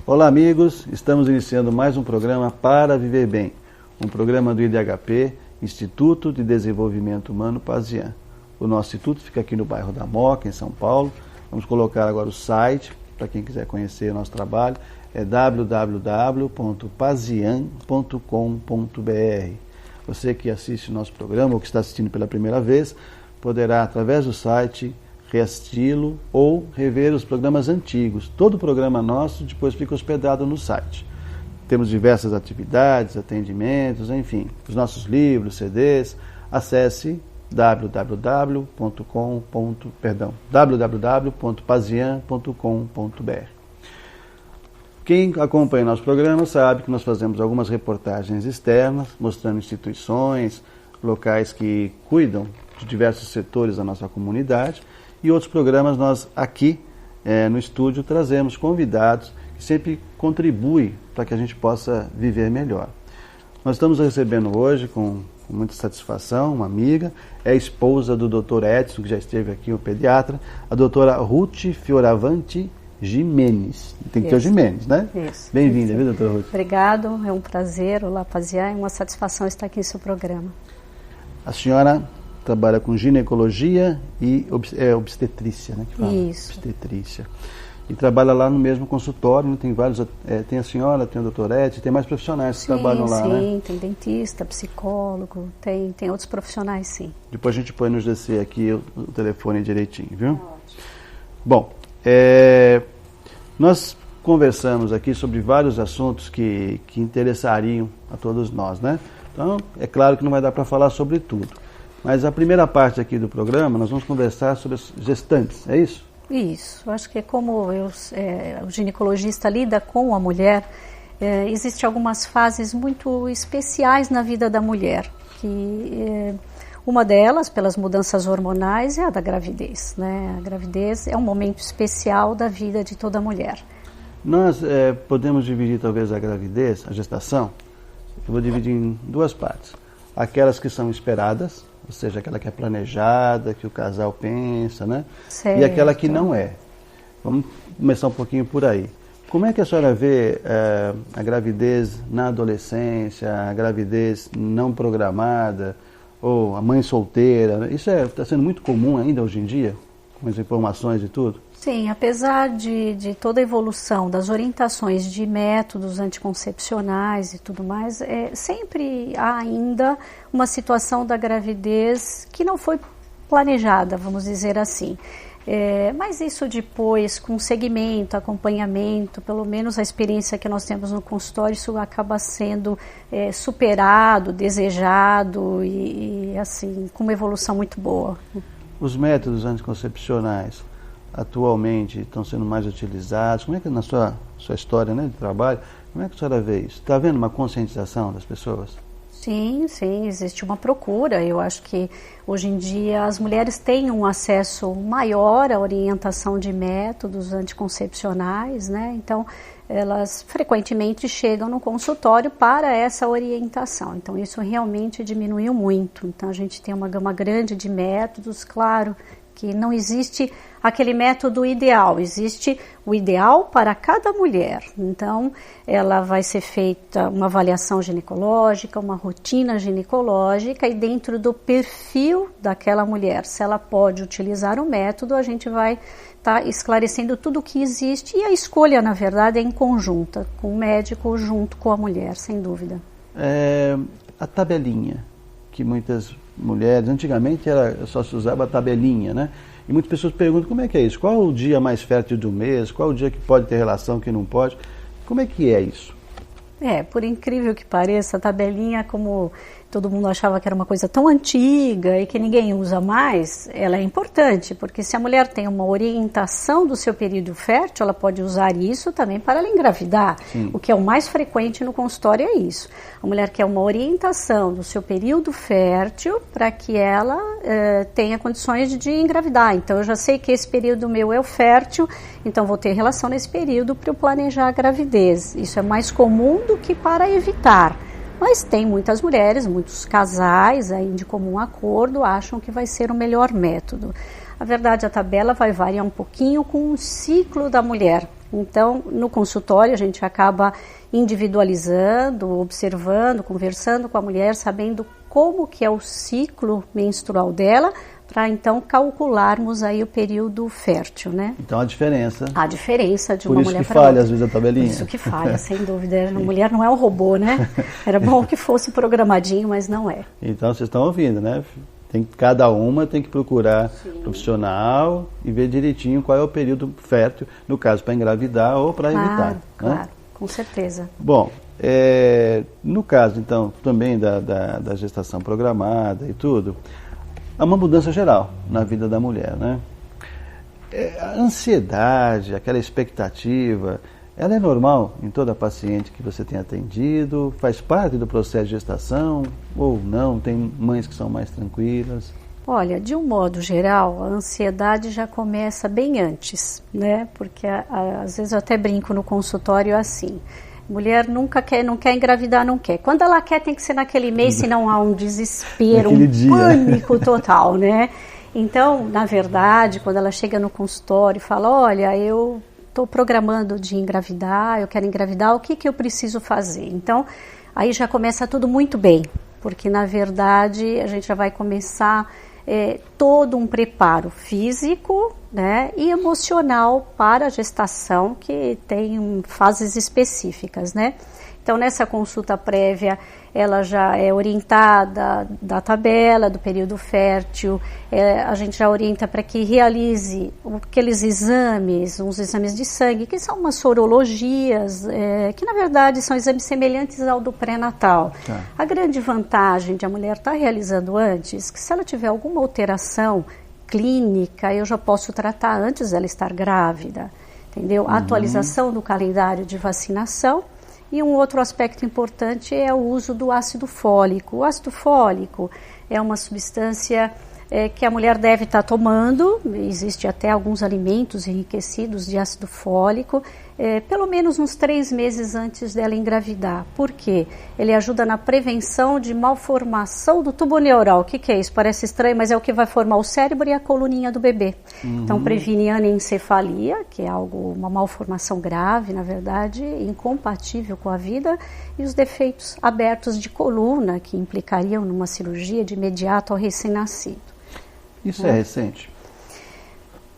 Olá amigos, estamos iniciando mais um programa Para Viver Bem, um programa do IDHP, Instituto de Desenvolvimento Humano Pazian. O nosso instituto fica aqui no bairro da Moca, em São Paulo. Vamos colocar agora o site, para quem quiser conhecer o nosso trabalho, é www.pazian.com.br. Você que assiste o nosso programa ou que está assistindo pela primeira vez, poderá, através do site, reassisti-lo ou rever os programas antigos. Todo programa nosso depois fica hospedado no site. Temos diversas atividades, atendimentos, enfim, os nossos livros, CDs. Acesse www.pazian.com.br. Quem acompanha nosso programa sabe que nós fazemos algumas reportagens externas, mostrando instituições, locais que cuidam de diversos setores da nossa comunidade, e outros programas nós aqui no estúdio trazemos convidados que sempre contribuem para que a gente possa viver melhor. Nós estamos recebendo hoje com muita satisfação uma amiga, é a esposa do Dr. Edson, que já esteve aqui, o pediatra, a doutora Ruth Fioravanti Jimenez. Tem que ter o Jimenez, né? Isso. Bem-vinda, viu, doutora Ruth? Obrigado, é um prazer, olá, Pazian, é uma satisfação estar aqui no seu programa. A senhora trabalha com ginecologia e obstetrícia, né? Que fala? Isso. Obstetrícia. E trabalha lá no mesmo consultório, tem vários, tem a senhora, tem o doutor Edson, tem mais profissionais que trabalham lá, né? Sim, tem dentista, psicólogo, tem outros profissionais, sim. Depois a gente põe no GC aqui o telefone direitinho, viu? Ótimo. Bom, nós conversamos aqui sobre vários assuntos que interessariam a todos nós, né? Então, é claro que não vai dar para falar sobre tudo. Mas a primeira parte aqui do programa, nós vamos conversar sobre as gestantes, é isso? Isso, acho que como o ginecologista lida com a mulher, existem algumas fases muito especiais na vida da mulher, que uma delas, pelas mudanças hormonais, é a da gravidez, né? A gravidez é um momento especial da vida de toda mulher. Nós podemos dividir talvez a gravidez, a gestação, eu vou dividir em duas partes. Aquelas que são esperadas, ou seja, aquela que é planejada, que o casal pensa, né? Certo. E aquela que não é. Vamos começar um pouquinho por aí. Como é que a senhora vê a gravidez na adolescência, a gravidez não programada, ou a mãe solteira? Isso está sendo muito comum ainda hoje em dia, com as informações e tudo? Sim, apesar de toda a evolução das orientações de métodos anticoncepcionais e tudo mais, sempre há ainda uma situação da gravidez que não foi planejada, vamos dizer assim. Mas isso depois, com segmento, acompanhamento, pelo menos a experiência que nós temos no consultório, isso acaba sendo superado, desejado e assim, com uma evolução muito boa. Os métodos anticoncepcionais atualmente estão sendo mais utilizados? Como é que na sua história, né, de trabalho, como é que a senhora vê isso? Está havendo uma conscientização das pessoas? Sim, existe uma procura. Eu acho que hoje em dia as mulheres têm um acesso maior à orientação de métodos anticoncepcionais, né? Então elas frequentemente chegam no consultório para essa orientação. Então isso realmente diminuiu muito. Então a gente tem uma gama grande de métodos, claro que não existe aquele método ideal, existe o ideal para cada mulher. Então, ela vai ser feita uma avaliação ginecológica, uma rotina ginecológica e dentro do perfil daquela mulher, se ela pode utilizar o método, a gente vai estar esclarecendo tudo o que existe e a escolha, na verdade, é em conjunta, com o médico junto com a mulher, sem dúvida. A tabelinha, que muitas mulheres, antigamente só se usava a tabelinha, né? E muitas pessoas perguntam como é que é isso, qual o dia mais fértil do mês, qual o dia que pode ter relação, que não pode, como é que é isso? Por incrível que pareça, a tabelinha, como todo mundo achava que era uma coisa tão antiga e que ninguém usa mais, ela é importante, porque se a mulher tem uma orientação do seu período fértil, ela pode usar isso também para ela engravidar. Sim. O que é o mais frequente no consultório é isso. A mulher quer uma orientação do seu período fértil para que ela tenha condições de engravidar. Então, eu já sei que esse período meu é o fértil, então vou ter relação nesse período para eu planejar a gravidez. Isso é mais comum do que para evitar. Mas tem muitas mulheres, muitos casais aí de comum acordo acham que vai ser o melhor método. A verdade, a tabela vai variar um pouquinho com o ciclo da mulher. Então, no consultório, a gente acaba individualizando, observando, conversando com a mulher, sabendo como que é o ciclo menstrual dela, para então calcularmos aí o período fértil, né? Então a diferença de uma mulher para outra. Por isso que falha às vezes a tabelinha. Por isso que falha, sem dúvida. A mulher não é um robô, né? Era bom que fosse programadinho, mas não é. Então vocês estão ouvindo, né? Cada uma tem que procurar profissional e ver direitinho qual é o período fértil, no caso para engravidar ou para evitar. Claro, né? Com certeza. Bom, no caso então também da gestação programada e tudo, há uma mudança geral na vida da mulher, né? A ansiedade, aquela expectativa, ela é normal em toda paciente que você tem atendido? Faz parte do processo de gestação ou não? Tem mães que são mais tranquilas? Olha, de um modo geral, a ansiedade já começa bem antes, né? Porque às vezes eu até brinco no consultório assim, mulher não quer engravidar, não quer. Quando ela quer, tem que ser naquele mês, senão há um desespero, pânico total, né? Então, na verdade, quando ela chega no consultório e fala, olha, eu estou programando de engravidar, eu quero engravidar, o que eu preciso fazer? Então, aí já começa tudo muito bem, porque na verdade a gente já vai começar todo um preparo físico, né, e emocional para a gestação, que tem fases específicas, né? Então, nessa consulta prévia, ela já é orientada da tabela, do período fértil, a gente já orienta para que realize aqueles exames, uns exames de sangue, que são umas sorologias, que na verdade são exames semelhantes ao do pré-natal. Tá. A grande vantagem de a mulher estar realizando antes, que se ela tiver alguma alteração clínica, eu já posso tratar antes dela estar grávida, entendeu? A atualização do calendário de vacinação. E um outro aspecto importante é o uso do ácido fólico. O ácido fólico é uma substância que a mulher deve estar tomando, existe até alguns alimentos enriquecidos de ácido fólico, pelo menos uns 3 meses antes dela engravidar. Por quê? Ele ajuda na prevenção de malformação do tubo neural. O que é isso? Parece estranho, mas é o que vai formar o cérebro e a coluninha do bebê. Então previne anencefalia, que é uma malformação grave, na verdade, incompatível com a vida, e os defeitos abertos de coluna, que implicariam numa cirurgia de imediato ao recém-nascido. Isso é recente?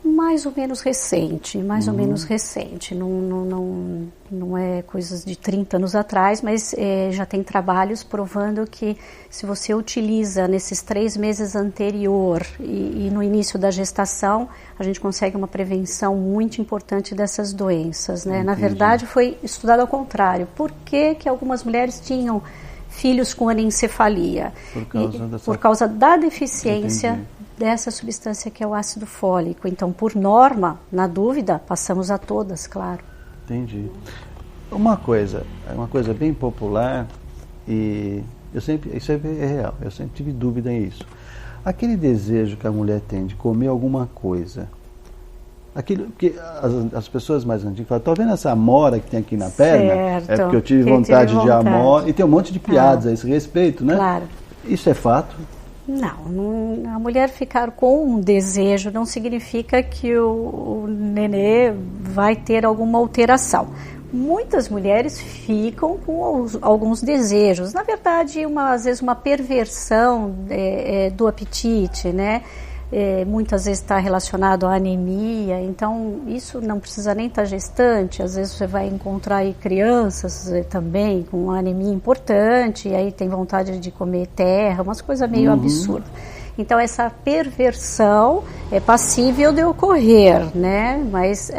Mais ou menos recente, ou menos recente. Não é coisas de 30 anos atrás, mas já tem trabalhos provando que se você utiliza nesses 3 meses anterior e no início da gestação, a gente consegue uma prevenção muito importante dessas doenças, né? Na verdade, foi estudado ao contrário. Por que algumas mulheres tinham filhos com anencefalia? Por causa da deficiência dessa substância que é o ácido fólico. Então, por norma, na dúvida, passamos a todas, claro. Entendi. Uma coisa bem popular, e isso é real, eu sempre tive dúvida nisso. Aquele desejo que a mulher tem de comer alguma coisa, aquilo que as pessoas mais antigas falam, tá vendo essa amora que tem aqui na perna? É porque eu tive vontade de amora, e tem um monte de piadas a esse respeito, né? Claro. Isso é fato? Não, a mulher ficar com um desejo não significa que o nenê vai ter alguma alteração. Muitas mulheres ficam com alguns desejos, na verdade, às vezes uma perversão do apetite, né? Muitas vezes está relacionado à anemia, então isso não precisa nem estar gestante, às vezes você vai encontrar aí crianças também com anemia importante, e aí tem vontade de comer terra, umas coisas meio absurdas. Então essa perversão é passível de ocorrer, né? Mas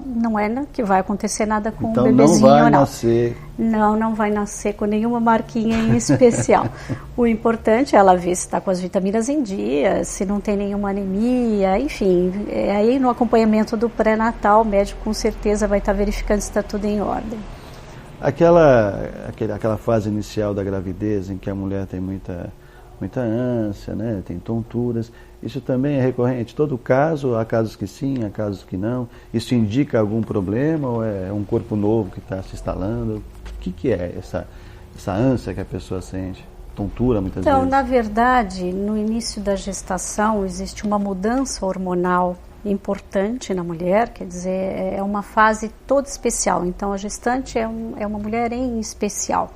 não é que vai acontecer nada com o bebezinho, não vai nascer. Não vai nascer com nenhuma marquinha em especial. O importante é ela ver se está com as vitaminas em dia, se não tem nenhuma anemia, enfim. Aí no acompanhamento do pré-natal, o médico com certeza vai estar verificando se está tudo em ordem. Aquela fase inicial da gravidez em que a mulher tem muita ânsia, né? Tem tonturas, isso também é recorrente? Todo caso, há casos que sim, há casos que não? Isso indica algum problema ou é um corpo novo que está se instalando? O que é essa ânsia que a pessoa sente? Tontura muitas vezes? Então, na verdade, no início da gestação existe uma mudança hormonal importante na mulher, quer dizer, é uma fase toda especial. Então, a gestante é uma mulher em especial.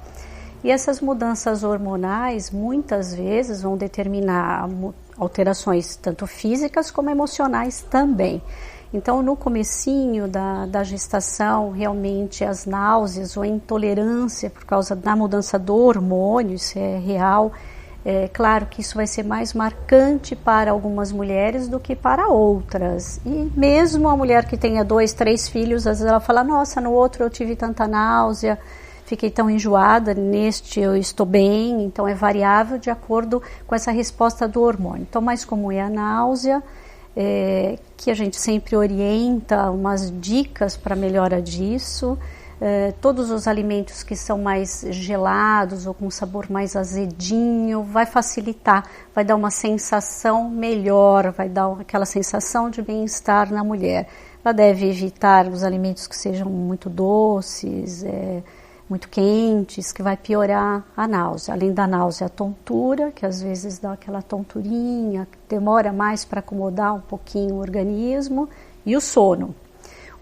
E essas mudanças hormonais, muitas vezes, vão determinar alterações tanto físicas como emocionais também. Então, no comecinho da gestação, realmente as náuseas ou a intolerância por causa da mudança do hormônio, isso é real. É claro que isso vai ser mais marcante para algumas mulheres do que para outras. E mesmo a mulher que tenha 2, 3 filhos, às vezes ela fala, nossa, no outro eu tive tanta náusea, fiquei tão enjoada, neste eu estou bem. Então é variável de acordo com essa resposta do hormônio. Então, mais comum é a náusea, que a gente sempre orienta umas dicas para melhora disso. Todos os alimentos que são mais gelados ou com sabor mais azedinho vai facilitar, vai dar uma sensação melhor, vai dar aquela sensação de bem-estar na mulher. Ela deve evitar os alimentos que sejam muito doces, muito quentes, que vai piorar a náusea. Além da náusea, a tontura, que às vezes dá aquela tonturinha, demora mais para acomodar um pouquinho o organismo, e o sono.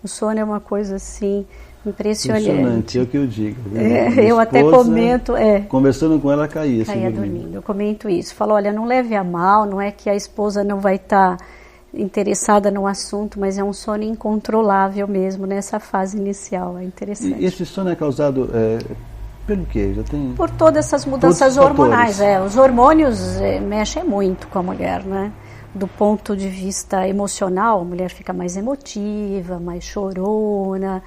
O sono é uma coisa assim impressionante, é o que eu digo. Eu até comento. Conversando com ela, caía dormindo. Eu comento isso. Falo, olha, não leve a mal, não é que a esposa não vai estar interessada no assunto, mas é um sono incontrolável mesmo nessa fase inicial. É interessante. E esse sono é causado pelo quê? Por todas essas mudanças hormonais. Os hormônios mexem muito com a mulher, né? Do ponto de vista emocional, a mulher fica mais emotiva, mais chorona.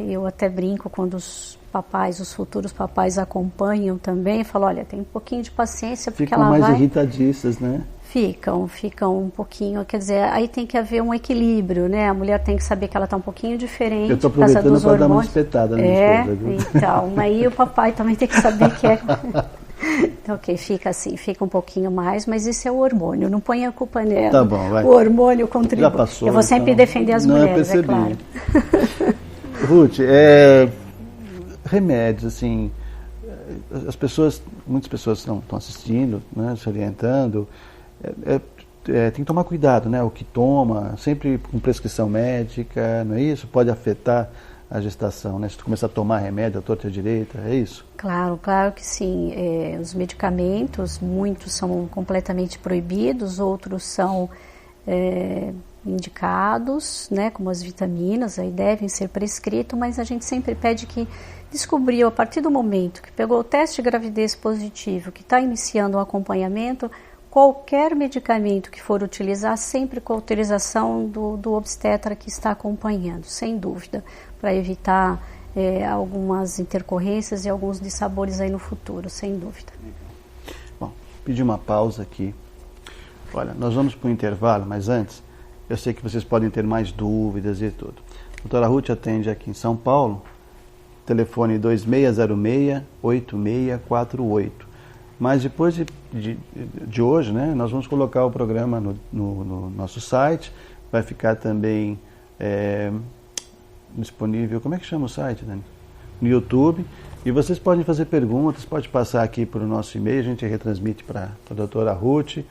Eu até brinco quando os futuros papais acompanham também, falo, olha, tem um pouquinho de paciência, porque ficam mais irritadiças, né? Ficam um pouquinho, quer dizer, aí tem que haver um equilíbrio, né? A mulher tem que saber que ela está um pouquinho diferente. Eu estou aproveitando para dar uma espetada na esposa, viu? Então, aí o papai também tem que saber que é... Então, ok, fica assim, fica um pouquinho mais, mas isso é o hormônio, não põe a culpa nela. Tá bom, vai. O hormônio contribui. Já passou, eu vou sempre defender as mulheres, é claro. Ruth, remédios, assim, muitas pessoas estão assistindo, né, se orientando, tem que tomar cuidado, né, o que toma, sempre com prescrição médica, não é isso? Pode afetar a gestação, né? Se tu começar a tomar remédio à torta e à direita, é isso? Claro que sim. Os medicamentos, muitos são completamente proibidos, outros são indicados, né? Como as vitaminas, aí devem ser prescritos, mas a gente sempre pede que descobriu, a partir do momento que pegou o teste de gravidez positivo, que está iniciando o acompanhamento, qualquer medicamento que for utilizar, sempre com autorização do obstetra que está acompanhando, sem dúvida, para evitar algumas intercorrências e alguns dissabores aí no futuro, sem dúvida. Bom, pedir uma pausa aqui. Olha, nós vamos para o intervalo, mas antes, eu sei que vocês podem ter mais dúvidas e tudo. A doutora Ruth atende aqui em São Paulo, telefone 2606-8648. Mas depois de hoje, né, nós vamos colocar o programa no nosso site, vai ficar também disponível, como é que chama o site, Dani? No YouTube, e vocês podem fazer perguntas, pode passar aqui para o nosso e-mail, a gente retransmite para a doutora Ruth,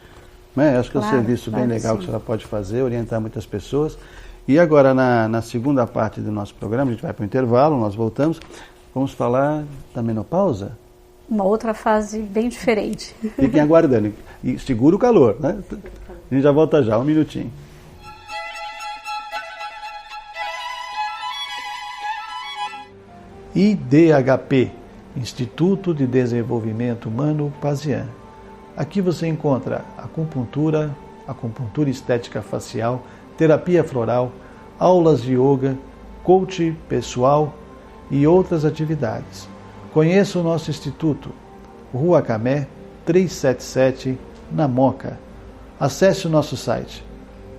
né? Acho que é um serviço bem legal que a senhora pode fazer, orientar muitas pessoas. E agora, na segunda parte do nosso programa, a gente vai para o intervalo, nós voltamos, vamos falar da menopausa. Uma outra fase bem diferente. Fiquem aguardando. E segura o calor, né? A gente já volta já, um minutinho. IDHP, Instituto de Desenvolvimento Humano Pazian. Aqui você encontra acupuntura estética facial, terapia floral, aulas de yoga, coach pessoal e outras atividades. Conheça o nosso instituto, Rua Camé, 377, na Moca. Acesse o nosso site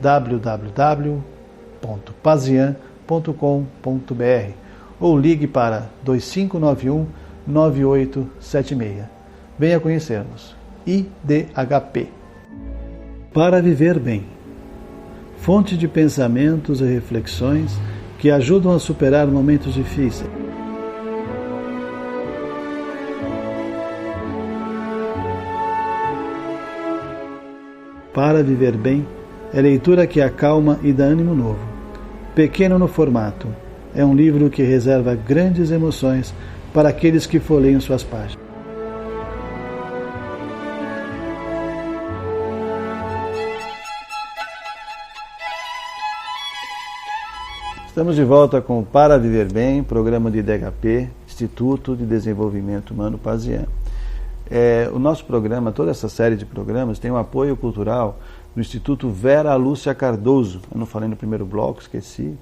www.pazian.com.br ou ligue para 2591-9876. Venha conhecer-nos. IDHP. Para viver bem. Fonte de pensamentos e reflexões que ajudam a superar momentos difíceis. Para viver bem, É leitura que acalma e dá ânimo novo. Pequeno no formato, é um livro que reserva grandes emoções para aqueles que folheiam suas páginas. Estamos de volta com o Para Viver Bem, programa de IDHP, Instituto de Desenvolvimento Humano Pazian. O nosso programa, toda essa série de programas, tem um apoio cultural do Instituto Vera Lúcia Cardoso. Eu não falei no primeiro bloco, esqueci,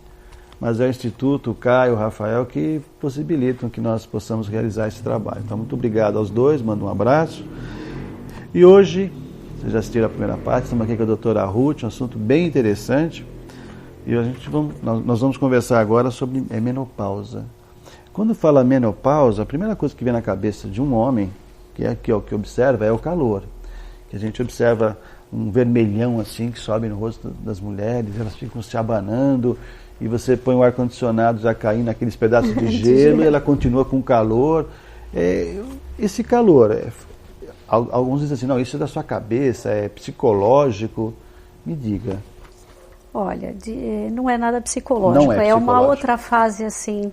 mas é o Instituto Caio, Rafael, que possibilitam que nós possamos realizar esse trabalho. Então, muito obrigado aos dois, mando um abraço. E hoje, vocês já assistiram a primeira parte, estamos aqui com a doutora Ruth, um assunto bem interessante. E nós vamos conversar agora sobre menopausa. Quando fala menopausa, a primeira coisa que vem na cabeça de um homem, que observa, é o calor. Que a gente observa um vermelhão assim que sobe no rosto das mulheres, elas ficam se abanando, e você põe o ar-condicionado já caindo naqueles pedaços de gelo, e ela continua com calor. Esse calor, alguns dizem assim, não, isso é da sua cabeça, é psicológico. Me diga. Olha, não é nada psicológico, é uma outra fase assim,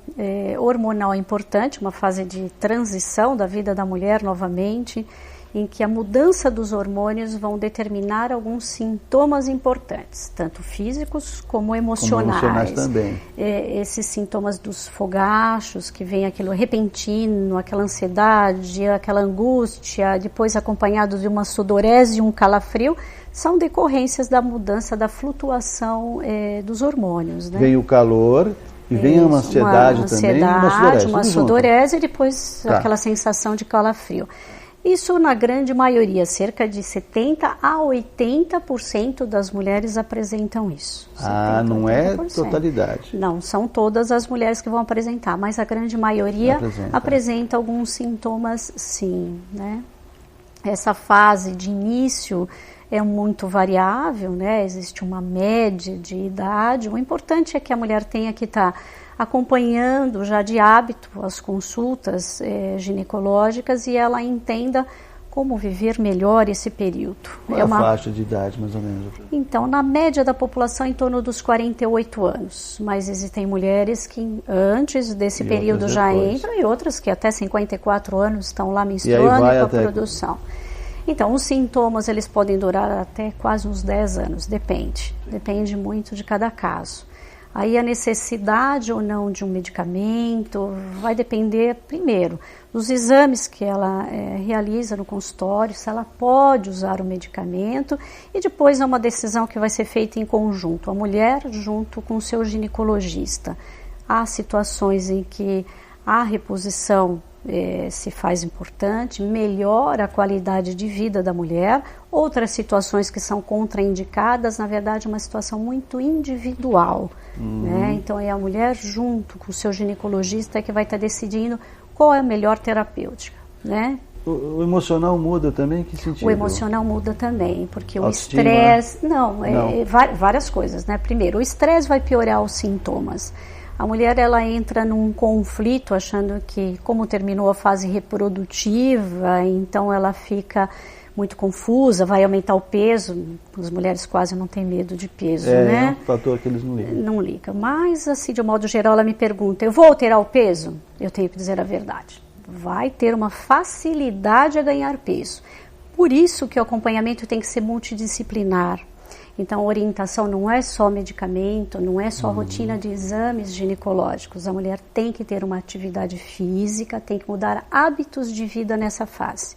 hormonal importante, uma fase de transição da vida da mulher novamente, em que a mudança dos hormônios vão determinar alguns sintomas importantes, tanto físicos como emocionais. Como emocionais também. Esses sintomas dos fogachos, que vem aquilo repentino, aquela ansiedade, aquela angústia, depois acompanhado de uma sudorese e um calafrio, são decorrências da mudança, da flutuação dos hormônios. Né? Vem o calor e vem uma ansiedade também, uma sudorese e depois aquela sensação de calafrio. Isso na grande maioria, cerca de 70% a 80% das mulheres apresentam isso. Não é totalidade. Não, são todas as mulheres que vão apresentar, mas a grande maioria apresenta alguns sintomas sim. Né? Essa fase de início é muito variável, né? Existe uma média de idade. O importante é que a mulher tenha que estar acompanhando já de hábito as consultas ginecológicas e ela entenda como viver melhor esse período. Qual é uma faixa de idade, mais ou menos? Então, na média da população, em torno dos 48 anos. Mas existem mulheres que antes desse período já entram e outras que até 54 anos estão lá menstruando e com a produção. Então, os sintomas eles podem durar até quase uns 10 anos, depende muito de cada caso. Aí a necessidade ou não de um medicamento vai depender, primeiro, dos exames que ela realiza no consultório, se ela pode usar o medicamento, e depois é uma decisão que vai ser feita em conjunto, a mulher junto com o seu ginecologista. Há situações em que a reposição se faz importante, melhora a qualidade de vida da mulher. Outras situações que são contraindicadas, na verdade, uma situação muito individual. Né? Então, é a mulher junto com o seu ginecologista que vai estar decidindo qual é a melhor terapêutica. Né? O emocional muda também? Que sentido? O emocional muda também, porque o estresse... várias coisas. Né? Primeiro, o estresse vai piorar os sintomas. A mulher ela entra num conflito achando que, como terminou a fase reprodutiva, então ela fica muito confusa, vai aumentar o peso. As mulheres quase não têm medo de peso, né? É um fator que eles não ligam. Não ligam. Mas, assim, de um modo geral, ela me pergunta, eu vou alterar o peso? Eu tenho que dizer a verdade. Vai ter uma facilidade a ganhar peso. Por isso que o acompanhamento tem que ser multidisciplinar. Então, a orientação não é só medicamento, não é só rotina de exames ginecológicos. A mulher tem que ter uma atividade física, tem que mudar hábitos de vida nessa fase.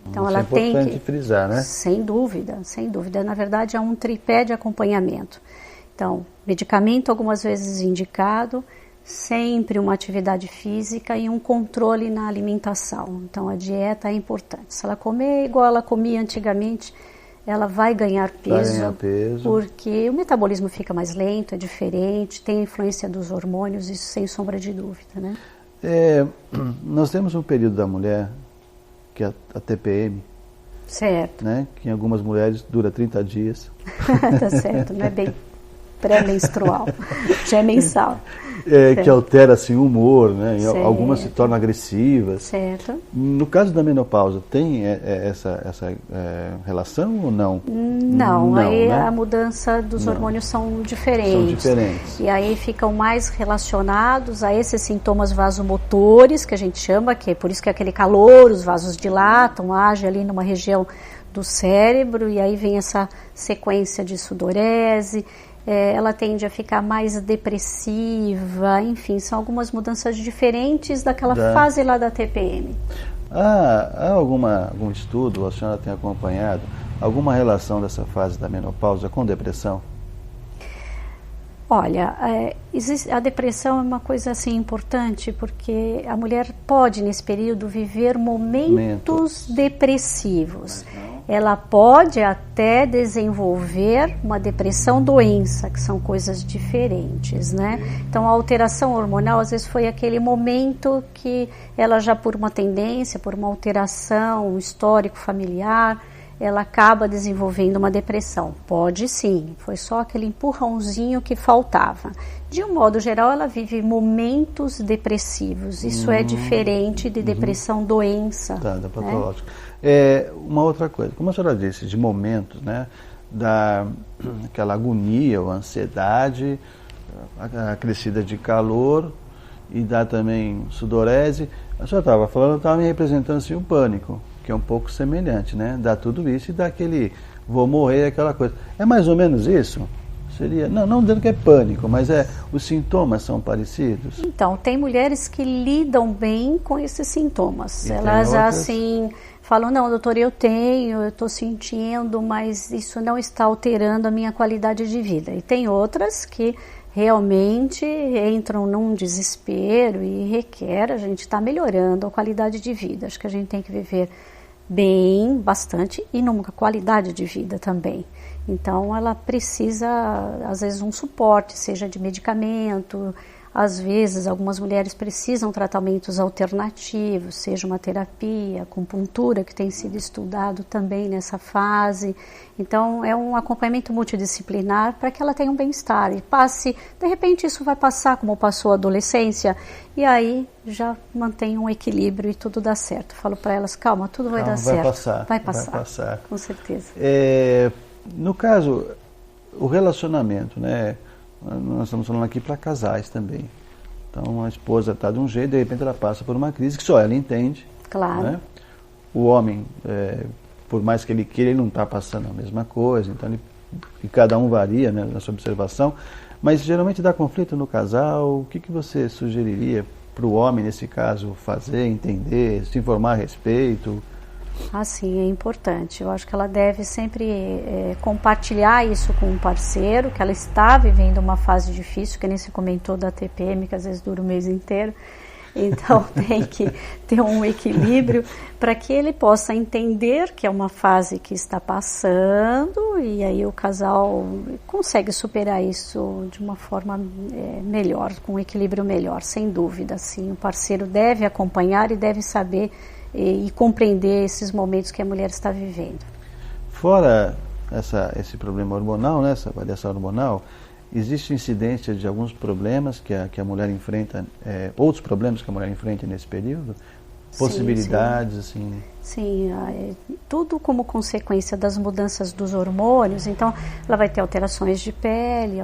Então, isso ela tem que... é importante frisar, né? Sem dúvida, sem dúvida. Na verdade, é um tripé de acompanhamento. Então, medicamento algumas vezes indicado, sempre uma atividade física e um controle na alimentação. Então, a dieta é importante. Se ela comer igual ela comia antigamente, ela vai ganhar peso, porque o metabolismo fica mais lento, é diferente, tem a influência dos hormônios, isso sem sombra de dúvida, né? Nós temos um período da mulher, que é a TPM, certo. Né? Que em algumas mulheres dura 30 dias. Tá certo, não é bem... pré-menstrual, já é mensal. Que altera assim, o humor, né? Algumas se tornam agressivas. Certo. No caso da menopausa, tem essa relação ou não? Não, aí né? A mudança dos hormônios são diferentes. São diferentes. E aí ficam mais relacionados a esses sintomas vasomotores, que a gente chama, que é por isso que é aquele calor, os vasos dilatam, age ali numa região do cérebro, e aí vem essa sequência de sudorese. Ela tende a ficar mais depressiva, enfim, são algumas mudanças diferentes daquela fase lá da TPM. Há algum estudo, a senhora tem acompanhado, alguma relação dessa fase da menopausa com depressão? Olha, a depressão é uma coisa assim importante, porque a mulher pode nesse período viver momentos depressivos. Ela pode até desenvolver uma depressão doença, que são coisas diferentes, né? Então a alteração hormonal às vezes foi aquele momento que ela já por uma tendência, por uma alteração, um histórico familiar, ela acaba desenvolvendo uma depressão. Pode sim, foi só aquele empurrãozinho que faltava. De um modo geral, ela vive momentos depressivos. Isso é diferente de depressão doença. Da patológica. Uma outra coisa, como a senhora disse, de momentos, né, aquela agonia ou ansiedade, a crescida de calor e dá também sudorese. A senhora estava falando, estava me representando assim, o pânico, que é um pouco semelhante, né? Dá tudo isso e dá aquele vou morrer, aquela coisa. É mais ou menos isso? Seria, não dizendo que é pânico, mas os sintomas são parecidos? Então, tem mulheres que lidam bem com esses sintomas. Elas assim falam, não, doutor, eu estou sentindo, mas isso não está alterando a minha qualidade de vida. E tem outras que realmente entram num desespero e requer a gente estar melhorando a qualidade de vida. Acho que a gente tem que viver bem, bastante, e numa qualidade de vida também. Então ela precisa, às vezes, um suporte, seja de medicamento, às vezes algumas mulheres precisam tratamentos alternativos, seja uma terapia, acupuntura, que tem sido estudado também nessa fase. Então é um acompanhamento multidisciplinar para que ela tenha um bem-estar e passe, de repente isso vai passar como passou a adolescência, e aí já mantém um equilíbrio e tudo dá certo. Falo para elas, calma, tudo vai dar certo. Vai passar, com certeza. No caso, o relacionamento, né? Nós estamos falando aqui para casais também. Então a esposa está de um jeito, de repente ela passa por uma crise que só ela entende. Claro. Né? O homem, por mais que ele queira, ele não está passando a mesma coisa. Então e cada um varia, né, na sua observação. Mas geralmente dá conflito no casal. O que você sugeriria para o homem, nesse caso, fazer, entender, se informar a respeito? Sim, é importante. Eu acho que ela deve sempre compartilhar isso com um parceiro, que ela está vivendo uma fase difícil, que nem se comentou da TPM, que às vezes dura o mês inteiro. Então tem que ter um equilíbrio para que ele possa entender que é uma fase que está passando, e aí o casal consegue superar isso de uma forma melhor, com um equilíbrio melhor, sem dúvida. Sim, o parceiro deve acompanhar e deve saber e compreender esses momentos que a mulher está vivendo. Fora esse problema hormonal, né, essa variação hormonal, existe incidência de alguns problemas que a mulher enfrenta, outros problemas que a mulher enfrenta nesse período? Possibilidades, assim? Sim, tudo como consequência das mudanças dos hormônios. Então, ela vai ter alterações de pele,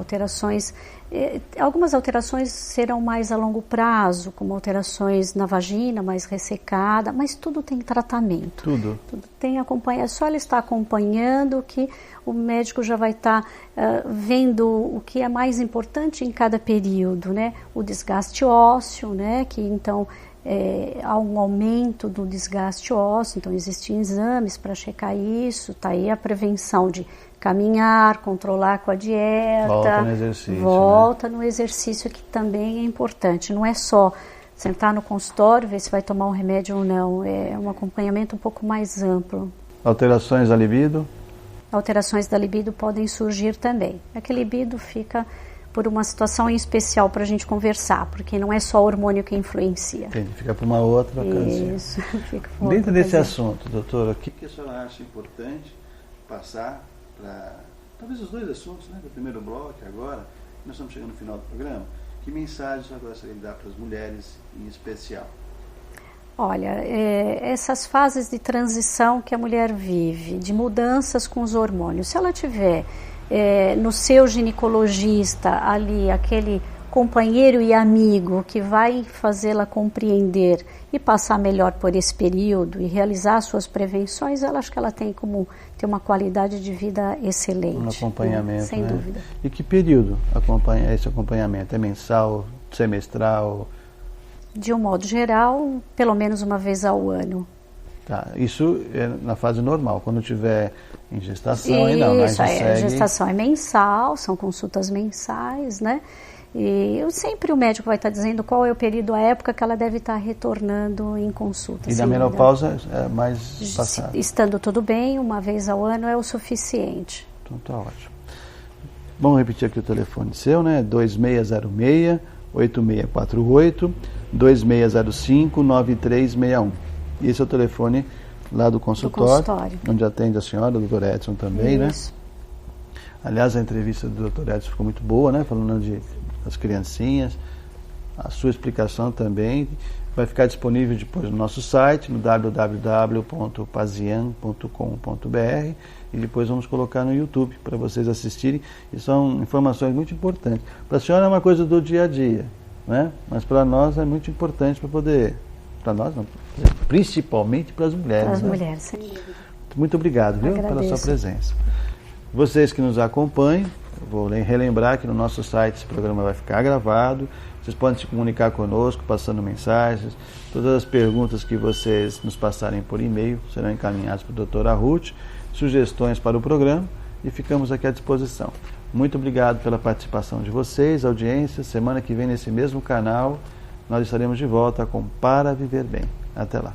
algumas alterações serão mais a longo prazo, como alterações na vagina, mais ressecada, mas tudo tem tratamento. Tudo tem acompanhar. Só ela está acompanhando que o médico já vai estar vendo o que é mais importante em cada período, né? O desgaste ósseo, né? Que então há um aumento do desgaste ósseo, então existem exames para checar isso, está aí a prevenção de caminhar, controlar com a dieta, volta no exercício, que também é importante, não é só sentar no consultório, ver se vai tomar um remédio ou não, é um acompanhamento um pouco mais amplo. Alterações da libido? Alterações da libido podem surgir também, que a libido fica por uma situação em especial para a gente conversar, porque não é só o hormônio que influencia. Entendi, fica para uma outra ocasião. Isso, fica para uma Dentro desse assunto, doutora, o que a senhora acha importante passar para talvez os dois assuntos, né, do primeiro bloco agora, nós estamos chegando no final do programa, que mensagem você gostaria de dar para as mulheres em especial? Olha, essas fases de transição que a mulher vive, de mudanças com os hormônios, se ela tiver no seu ginecologista ali aquele companheiro e amigo que vai fazê-la compreender e passar melhor por esse período e realizar suas prevenções, ela acho que ela tem como ter uma qualidade de vida excelente. Um acompanhamento, sem dúvida. E que período acompanha esse acompanhamento? É mensal, semestral? De um modo geral, pelo menos uma vez ao ano. Tá, isso é na fase normal, quando tiver em gestação e não, isso, a gestação é mensal, são consultas mensais, né? E sempre o médico vai estar dizendo qual é o período, a época que ela deve estar retornando em consulta. E da menopausa é mais passada? Estando tudo bem, uma vez ao ano é o suficiente. Então tá ótimo. Vamos repetir aqui o telefone seu, né? 2606-8648, 2605-9361. Esse é o telefone lá do consultório, onde atende a senhora, o doutor Edson também, Isso. né? Aliás, a entrevista do doutor Edson ficou muito boa, né? Falando das criancinhas. A sua explicação também vai ficar disponível depois no nosso site, no www.pazian.com.br, e depois vamos colocar no YouTube para vocês assistirem. E são informações muito importantes. Para a senhora é uma coisa do dia a dia, né? Mas para nós é muito importante para poder... Para nós não, principalmente para as mulheres. Para as né? mulheres, sem dúvida. Muito obrigado, viu, pela sua presença. Vocês que nos acompanham, vou relembrar que no nosso site esse programa vai ficar gravado. Vocês podem se comunicar conosco, passando mensagens. Todas as perguntas que vocês nos passarem por e-mail serão encaminhadas para a doutora Ruth, sugestões para o programa, e ficamos aqui à disposição. Muito obrigado pela participação de vocês, audiência. Semana que vem, nesse mesmo canal, nós estaremos de volta com Para Viver Bem. Até lá.